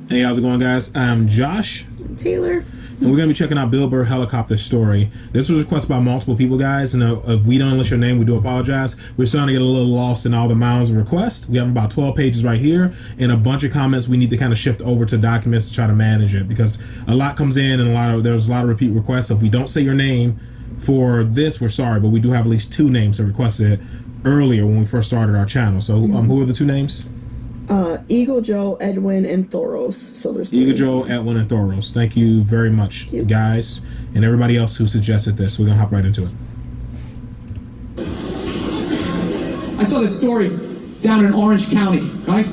Hey, how's it going, guys? I'm Josh. Taylor. And we're going to be checking out Bill Burr helicopter story. This was requested by multiple people, guys. And if we don't list your name, we do apologize. We're starting to get a little lost in all the mounds of requests. We have about 12 pages right here and a bunch of comments we need to kind of shift over to documents to try to manage it, because a lot comes in and there's a lot of repeat requests. So if we don't say your name for this, we're sorry, but we do have at least 2 names that requested it earlier when we first started our channel. So who are the 2 names? Eagle Joe, Edwin, and Thoros. So there's 3. Eagle Joe, Edwin, and Thoros. Thank you very much, guys, and everybody else who suggested this. We're gonna hop right into it. I saw this story down in Orange County, right?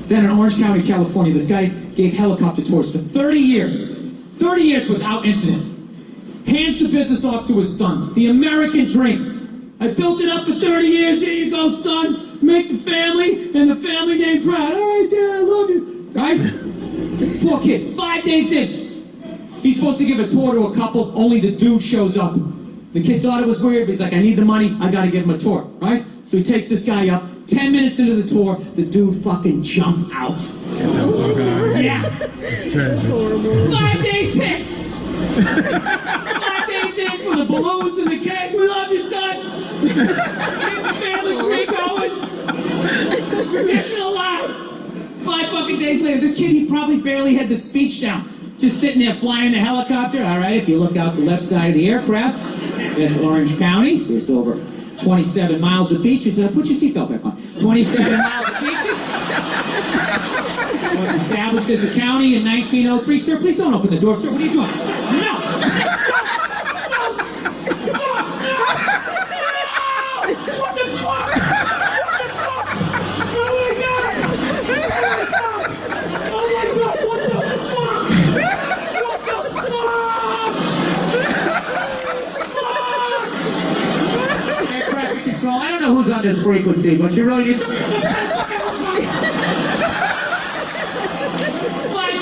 Down in Orange County, California. This guy gave helicopter tours for 30 years. 30 years without incident. Hands the business off to his son. The American dream. I built it up for 30 years. Here you go, son. Make the family and the family name proud. All right, Dad, I love you. Right? This poor kid, 5 days in. He's supposed to give a tour to a couple, only the dude shows up. The kid thought it was weird, but he's like, I need the money, I gotta give him a tour, right? So he takes this guy up. 10 minutes into the tour, the dude fucking jumped out. Yeah. That's horrible. 5 days in. 5 days in for the balloons and the cake. We love you, son. Keep the family tree going. Tradition alive. 5 fucking days later, this kid, he probably barely had the speech down. Just sitting there flying the helicopter. All right, if you look out the left side of the aircraft, that's Orange County. There's over 27 miles of beaches. Put your seatbelt back on. 27 miles of beaches. Was established as a county in 1903. Sir, please don't open the door, sir. What are you doing? No! What the fuck? Oh my god! Oh my god! What the fuck? What the fuck? Air traffic control. I don't know who's on this frequency, but you really need to. 5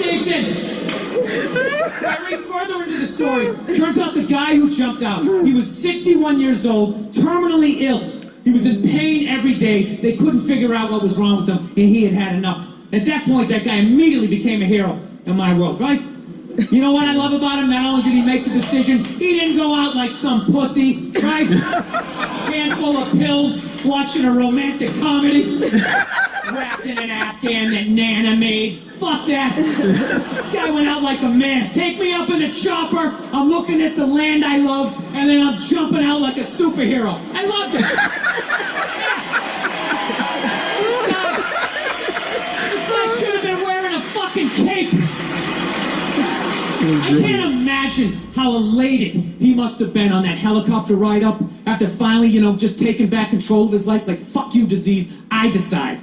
days in. I read further into the story. Turns out the guy who jumped out, he was 61 years old, terminally ill. He was in pain every day. They couldn't figure out what was wrong with him, and he had had enough. At that point, that guy immediately became a hero in my world, right? You know what I love about him? Not only did he make the decision, he didn't go out like some pussy, right? Handful of pills, watching a romantic comedy, wrapped in an Afghan that Nana made. Fuck that. Guy went out like a man. Take me up in a chopper. I'm looking at the land I love, and then I'm jumping out like a superhero. I love it. This guy should have been wearing a fucking cape. I can't imagine how elated he must have been on that helicopter ride up after finally, just taking back control of his life. Like, fuck you, disease, I decide.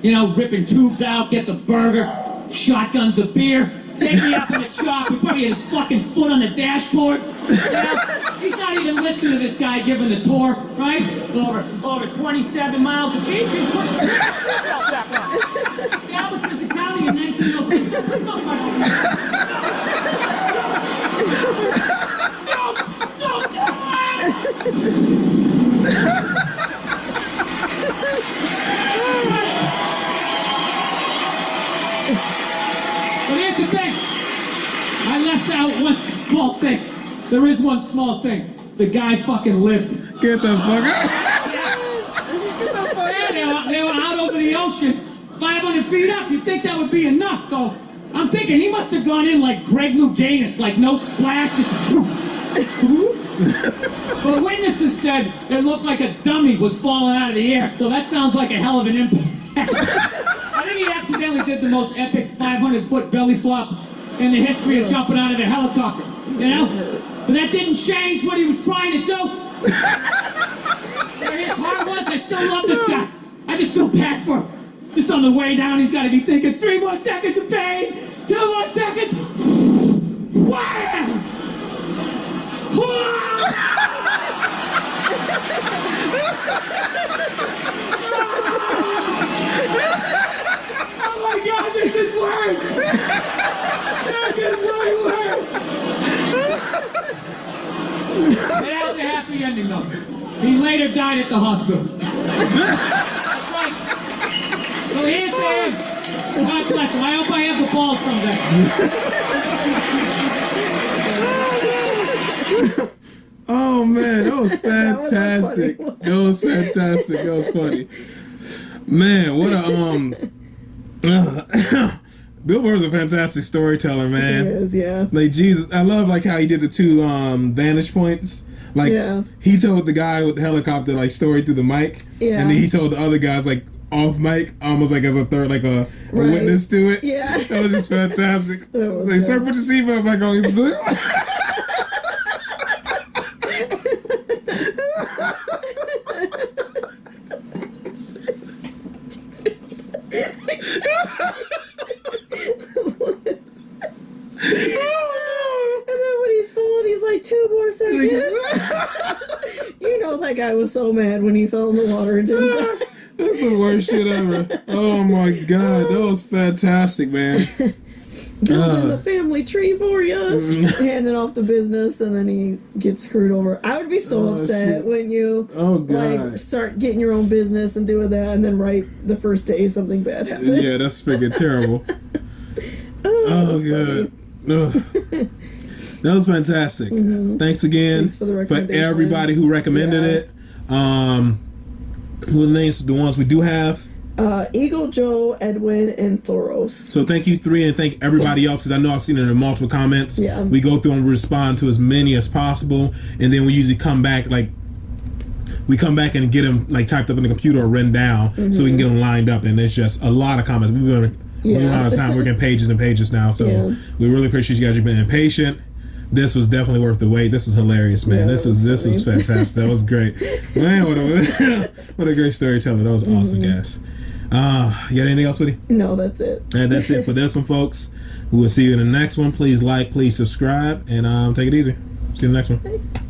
Ripping tubes out, gets a burger, shotguns a beer, take me up in the chop, he probably had his fucking foot on the dashboard. He's not even listening to this guy giving the tour, right? Over 27 miles of beach, he's putting the seatbelt back on. Established as a county in 1903. But here's the thing. I left out one small thing. There is one small thing. The guy fucking lived. Get the fuck out. Yeah, they were out over the ocean, 500 feet up. You'd think that would be enough, so I'm thinking he must have gone in like Greg Louganis, like no splash, just But witnesses said it looked like a dummy was falling out of the air, so that sounds like a hell of an impact. I think he accidentally did the most epic 500-foot belly flop in the history of jumping out of a helicopter, But that didn't change what he was trying to do. Where his heart was, I still love this guy. I just feel bad for him. Just on the way down, he's got to be thinking, 3 more seconds of pain, 2 more seconds. Wham! Oh my god, this is worse! This is way worse! It has a happy ending though. He later died at the hospital. That's right. So here's to him. God bless him. I hope I have the ball someday. Oh man, that was fantastic. That was fantastic. That was funny. Man, what a Bill Burr's a fantastic storyteller, man. He is, yeah. Like Jesus, I love like how he did the two vantage points. Like he told the guy with the helicopter like story through the mic, and then he told the other guys like off mic, almost like as a third, like a witness to it. Yeah, that was just fantastic. That was like, sir, put your seatbelt back on. Like 2 more seconds. You know that guy was so mad when he fell in the water and didn't die. That's the worst shit ever. Oh my god, that was fantastic, man. Building the family tree for you, handing off the business, and then he gets screwed over. I would be so upset when you like start getting your own business and doing that, and then right the first day something bad happens. Yeah, that's freaking terrible. Oh god. That was fantastic. Thanks again for everybody who recommended it. Who are the names? The ones we do have? Eagle, Joe, Edwin, and Thoros. So thank you 3, and thank everybody else, because I know I've seen it in multiple comments. Yeah. We go through and respond to as many as possible, and then we usually come back and get them like typed up in the computer or written down, so we can get them lined up. And it's just a lot of comments. We've been a lot of time working pages and pages now, so we really appreciate you guys. You've been patient. This was definitely worth the wait. This was hilarious, man. This was fantastic. That was great, man. What a great storyteller. That was awesome, guys. You got anything else, Woody? No, that's it. And that's it for this one, folks. We will see you in the next one. Please like, please subscribe, and take it easy. See you in the next one.